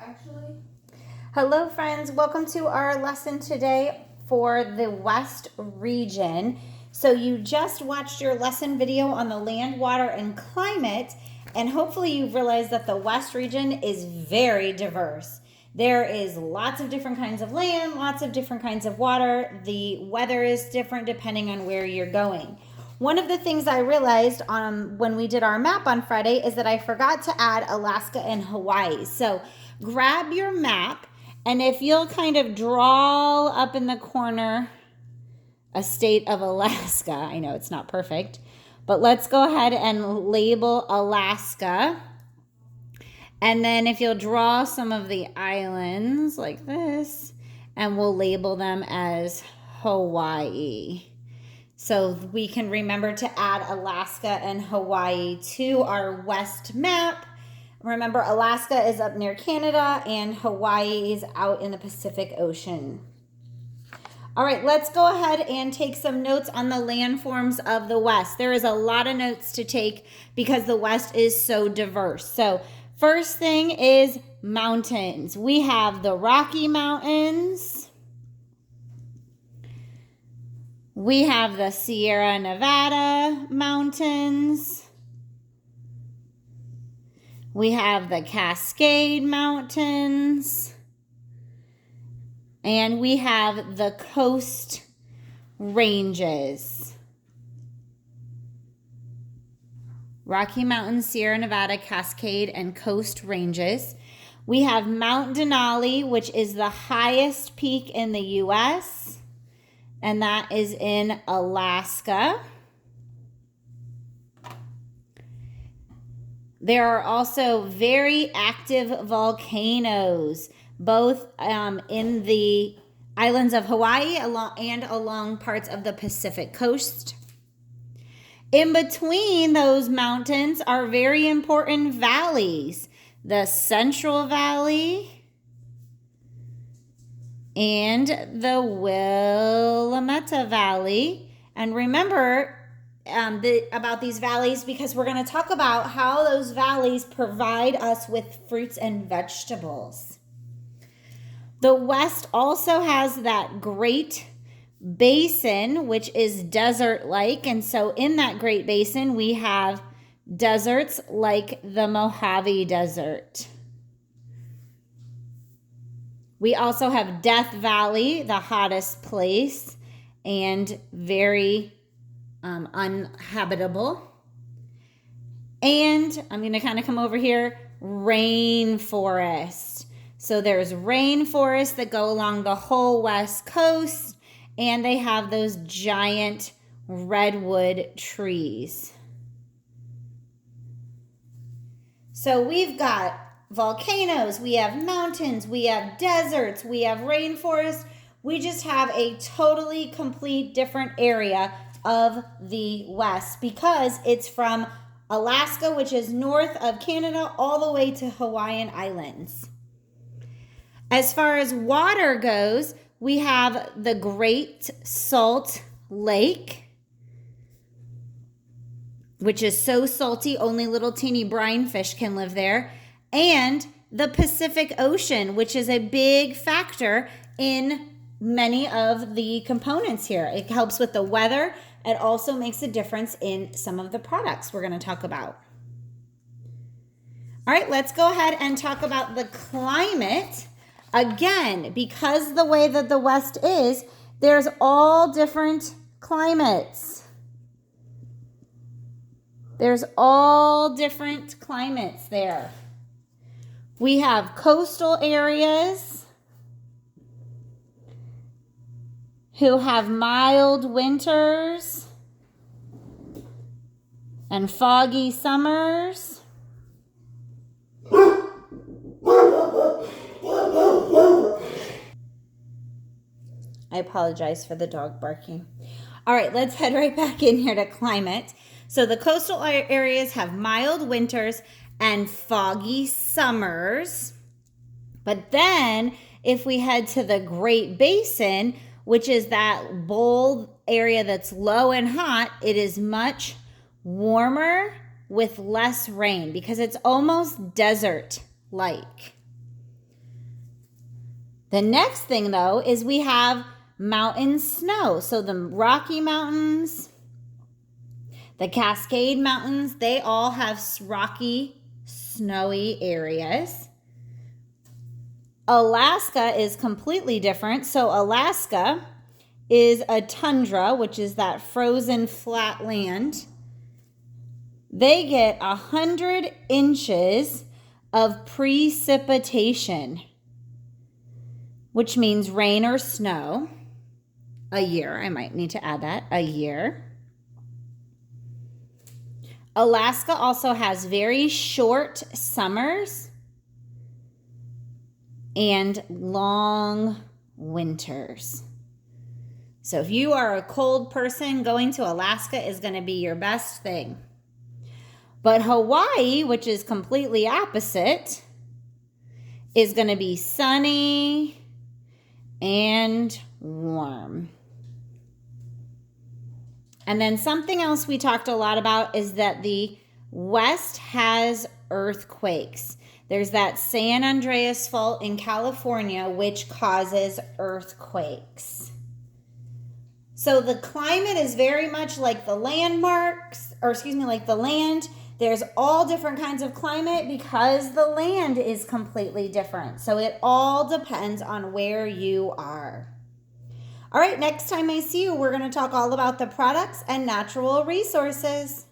actually. Hello friends, welcome to our lesson today for the West region. So you just watched your lesson video on the land, water, and climate, and hopefully you've realized that the West region is very diverse. There is lots of different kinds of land, lots of different kinds of water. The weather is different depending on where you're going. One of the things I realized when we did our map on Friday is that I forgot to add Alaska and Hawaii. So grab your map, and if you'll kind of draw up in the corner a state of Alaska. I know it's not perfect, but let's go ahead and label Alaska. And then if you'll draw some of the islands like this, and we'll label them as Hawaii. So we can remember to add Alaska and Hawaii to our West map. Remember, Alaska is up near Canada and Hawaii is out in the Pacific Ocean. All right, let's go ahead and take some notes on the landforms of the West. There is a lot of notes to take because the West is so diverse. So first thing is mountains. We have the Rocky Mountains. We have the Sierra Nevada mountains. We have the Cascade Mountains. And we have the Coast Ranges. Rocky Mountains, Sierra Nevada, Cascade, and Coast Ranges. We have Mount Denali, which is the highest peak in the U.S., and that is in Alaska. There are also very active volcanoes, both in the islands of Hawaii and along parts of the Pacific coast. In between those mountains are very important valleys. The Central Valley and the Willamette Valley. And remember about these valleys because we're going to talk about how those valleys provide us with fruits and vegetables. The West also has that Great Basin, which is desert-like. And so in that Great Basin, we have deserts like the Mojave Desert. We also have Death Valley, the hottest place, and very uninhabitable. And I'm going to kind of come over here, rainforest. So there's rainforests that go along the whole West Coast, and they have those giant redwood trees. So we've got volcanoes, we have mountains, we have deserts, we have rainforests. We just have a totally complete different area of the West because it's from Alaska, which is north of Canada, all the way to Hawaiian Islands. As far as water goes, we have the Great Salt Lake, which is so salty, only little teeny brine fish can live there. And the Pacific Ocean, which is a big factor in many of the components here. It helps with the weather. It also makes a difference in some of the products we're going to talk about. All right, let's go ahead and talk about the climate. Again, because the way that the West is, there's all different climates. There's all different climates there. We have coastal areas who have mild winters and foggy summers. I apologize for the dog barking. All right, let's head right back in here to climate. So the coastal areas have mild winters and foggy summers. But then if we head to the Great Basin, which is that bowl area that's low and hot, it is much warmer with less rain because it's almost desert-like. The next thing, though, is we have mountain snow. So the Rocky Mountains, the Cascade Mountains, they all have rocky, snowy areas. Alaska is completely different. So Alaska is a tundra, which is that frozen flat land. They get 100 inches of precipitation, which means rain or snow, a year. I might need to add that, a year. Alaska also has very short summers and long winters. So if you are a cold person, going to Alaska is going to be your best thing. But Hawaii, which is completely opposite, is going to be sunny and warm. And then something else we talked a lot about is that the West has earthquakes. There's that San Andreas Fault in California, which causes earthquakes. So the climate is very much like the landmarks, like the land. There's all different kinds of climate because the land is completely different. So it all depends on where you are. All right, next time I see you, we're going to talk all about the products and natural resources.